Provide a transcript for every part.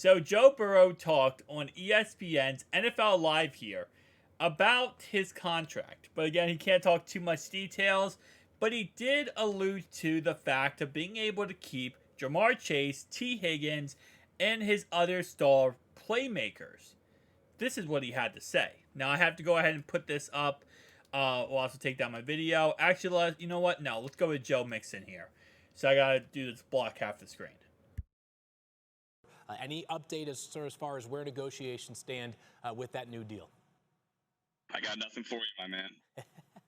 So Joe Burrow talked on ESPN's NFL Live here about his contract. But again, he can't talk too much details, but he did allude to the fact of being able to keep Jamar Chase, T. Higgins, and his other star playmakers. This is what he had to say. Now I have to go ahead and put this up. We'll also take down my video. Actually, you know what? No, let's go with Joe Mixon here. So I gotta do this block half the screen. Any update as far as where negotiations stand with that new deal? I got nothing for you, my man.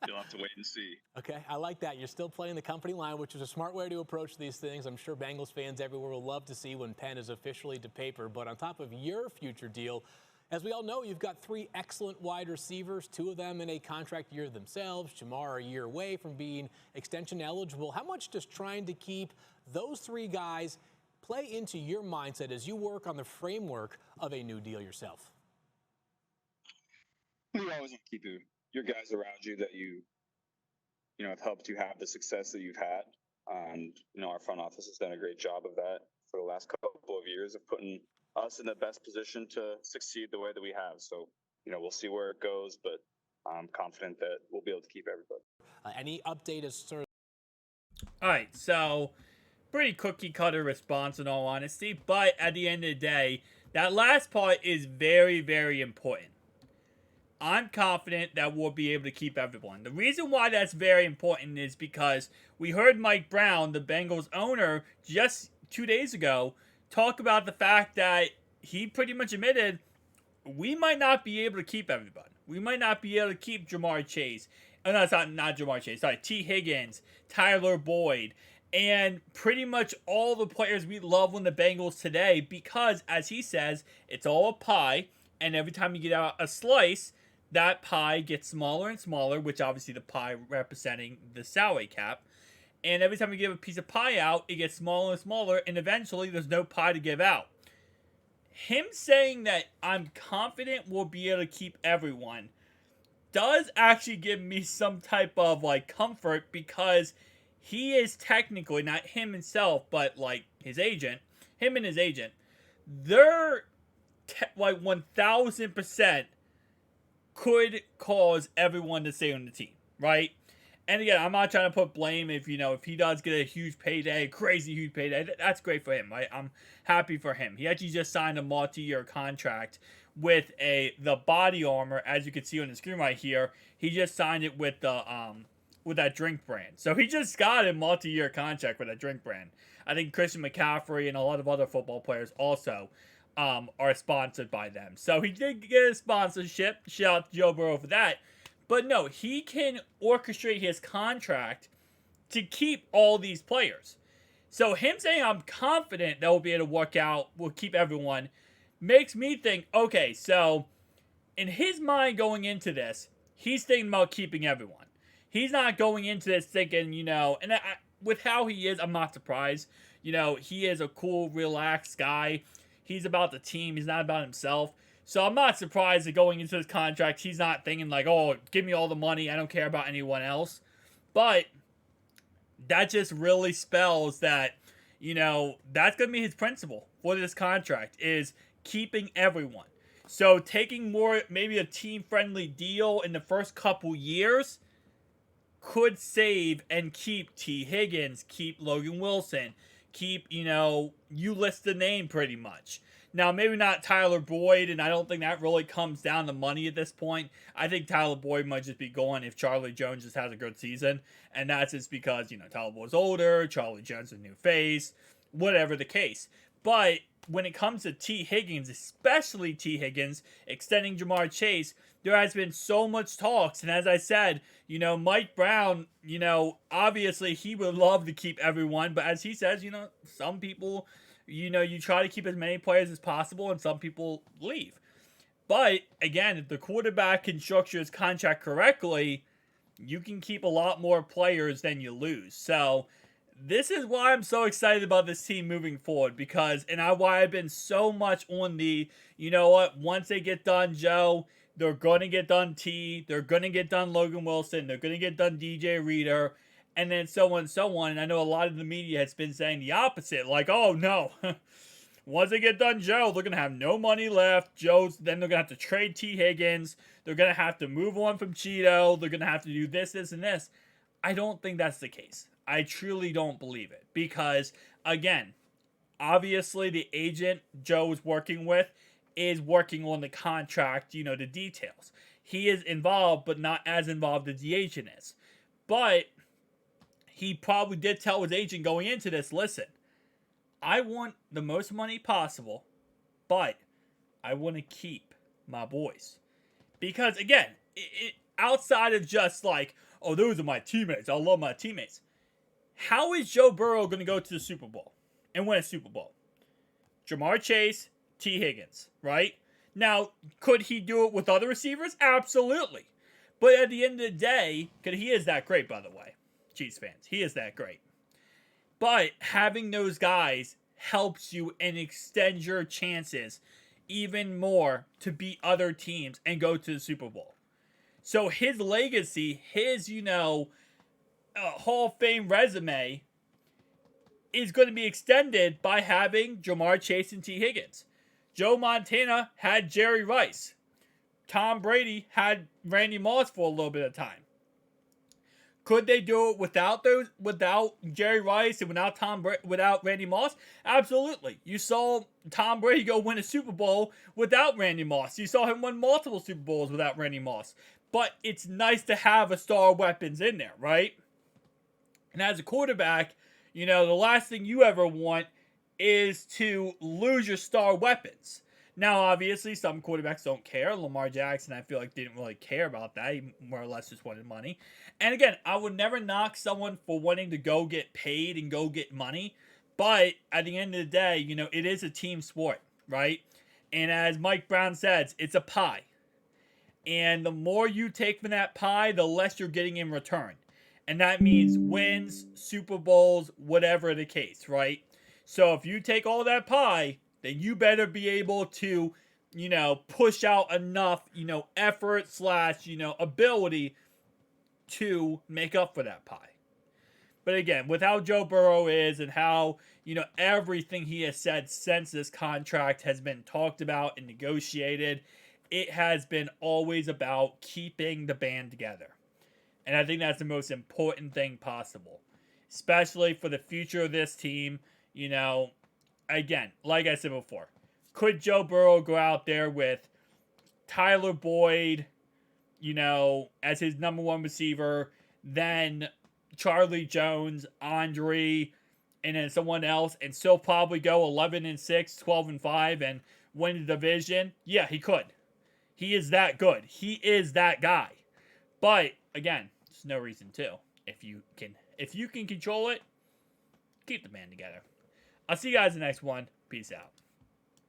You'll have to wait and see. Okay, I like that. You're still playing the company line, which is a smart way to approach these things. I'm sure Bengals fans everywhere will love to see when pen is officially to paper. But on top of your future deal, as we all know, you've got three excellent wide receivers, two of them in a contract year themselves. Jamar a year away from being extension eligible. How much does trying to keep those three guys play into your mindset as you work on the framework of a new deal yourself? You always want to keep your guys around you that you have helped you have the success that you've had. And, our front office has done a great job of that for the last couple of years of putting us in the best position to succeed the way that we have. So, we'll see where it goes, but I'm confident that we'll be able to keep everybody. Any update as sort of... All right, so pretty cookie cutter response in all honesty, but at the end of the day, that last part is very, very important. I'm confident that we'll be able to keep everyone. The reason why that's very important is because we heard Mike Brown, the Bengals owner, just 2 days ago, talk about the fact that he pretty much admitted we might not be able to keep everybody. We might not be able to keep Jamar Chase. Oh, no, it's not Jamar Chase. Sorry, T. Higgins, Tyler Boyd, and pretty much all the players we love on the Bengals today because, as he says, it's all a pie, and every time you get out a slice, that pie gets smaller and smaller, which obviously the pie representing the salary cap. And every time you give a piece of pie out, it gets smaller and smaller, and eventually there's no pie to give out. Him saying that I'm confident we'll be able to keep everyone does actually give me some type of comfort because he is technically, not him himself, but his agent, him and his agent, they're 1000% could cause everyone to stay on the team, right? And again, I'm not trying to put blame if he does get a huge payday, crazy huge payday. That's great for him, right? I'm happy for him. He actually just signed a multi-year contract with the body armor, as you can see on the screen right here. He just signed it with that drink brand. So he just got a multi-year contract with that drink brand. I think Christian McCaffrey and a lot of other football players also are sponsored by them. So he did get a sponsorship. Shout out to Joe Burrow for that. But no, he can orchestrate his contract to keep all these players. So him saying I'm confident that we'll be able to work out, we'll keep everyone, makes me think, okay, so in his mind going into this, he's thinking about keeping everyone. He's not going into this thinking, and with how he is, I'm not surprised. He is a cool, relaxed guy. He's about the team. He's not about himself. So I'm not surprised that going into this contract, he's not thinking oh, give me all the money. I don't care about anyone else. But that just really spells that, that's going to be his principle for this contract is keeping everyone. So taking more, maybe a team-friendly deal in the first couple years could save and keep T. Higgins, keep Logan Wilson, keep, you list the name pretty much. Now, maybe not Tyler Boyd, and I don't think that really comes down to money at this point. I think Tyler Boyd might just be going if Charlie Jones just has a good season, and that's just because, Tyler Boyd's older, Charlie Jones is a new face, whatever the case. But when it comes to T. Higgins, especially T. Higgins, extending Jamar Chase, there has been so much talks, and as I said, Mike Brown, obviously he would love to keep everyone, but as he says, some people, you try to keep as many players as possible, and some people leave. But, again, if the quarterback can structure his contract correctly, you can keep a lot more players than you lose. So, this is why I'm so excited about this team moving forward, because, why I've been so much on the, once they get done, Joe, they're going to get done T, they're going to get done Logan Wilson, they're going to get done DJ Reader, and then so on and so on. And I know a lot of the media has been saying the opposite, oh no, Once they get done Joe, they're going to have no money left. Then they're going to have to trade T. Higgins. They're going to have to move on from Cheeto. They're going to have to do this, this, and this. I don't think that's the case. I truly don't believe it. Because, again, obviously the agent Joe is working with is working on the contract, the details. He is involved, but not as involved as the agent is. But he probably did tell his agent going into this, listen, I want the most money possible, but I want to keep my boys. Because, again, outside of just like, oh, those are my teammates, I love my teammates. How is Joe Burrow going to go to the Super Bowl and win a Super Bowl? Jamar Chase, T. Higgins, right? Now, could he do it with other receivers? Absolutely. But at the end of the day, because he is that great, by the way, Chiefs fans, he is that great. But having those guys helps you and extends your chances even more to beat other teams and go to the Super Bowl. So his legacy, his, Hall of Fame resume is going to be extended by having Jamar Chase and T. Higgins. Joe Montana had Jerry Rice. Tom Brady had Randy Moss for a little bit of time. Could they do it without Jerry Rice and without Randy Moss? Absolutely. You saw Tom Brady go win a Super Bowl without Randy Moss. You saw him win multiple Super Bowls without Randy Moss. But it's nice to have a star weapons in there, right? And as a quarterback, the last thing you ever want is to lose your star weapons. Now, obviously, some quarterbacks don't care. Lamar Jackson, I feel like, didn't really care about that. He more or less just wanted money. And again, I would never knock someone for wanting to go get paid and go get money. But at the end of the day, it is a team sport, right? And as Mike Brown says, it's a pie. And the more you take from that pie, the less you're getting in return. And that means wins, Super Bowls, whatever the case, right? So if you take all that pie, then you better be able to, push out enough, effort / ability to make up for that pie. But again, with how Joe Burrow is and how, everything he has said since this contract has been talked about and negotiated, it has been always about keeping the band together. And I think that's the most important thing possible, especially for the future of this team. Again, like I said before, could Joe Burrow go out there with Tyler Boyd, as his number one receiver, then Charlie Jones, Andre, and then someone else, and still probably go 11-6, 12-5, and win the division? Yeah, he could. He is that good. He is that guy. But again, there's no reason to. If you can control it, keep the band together. I'll see you guys in the next one. Peace out.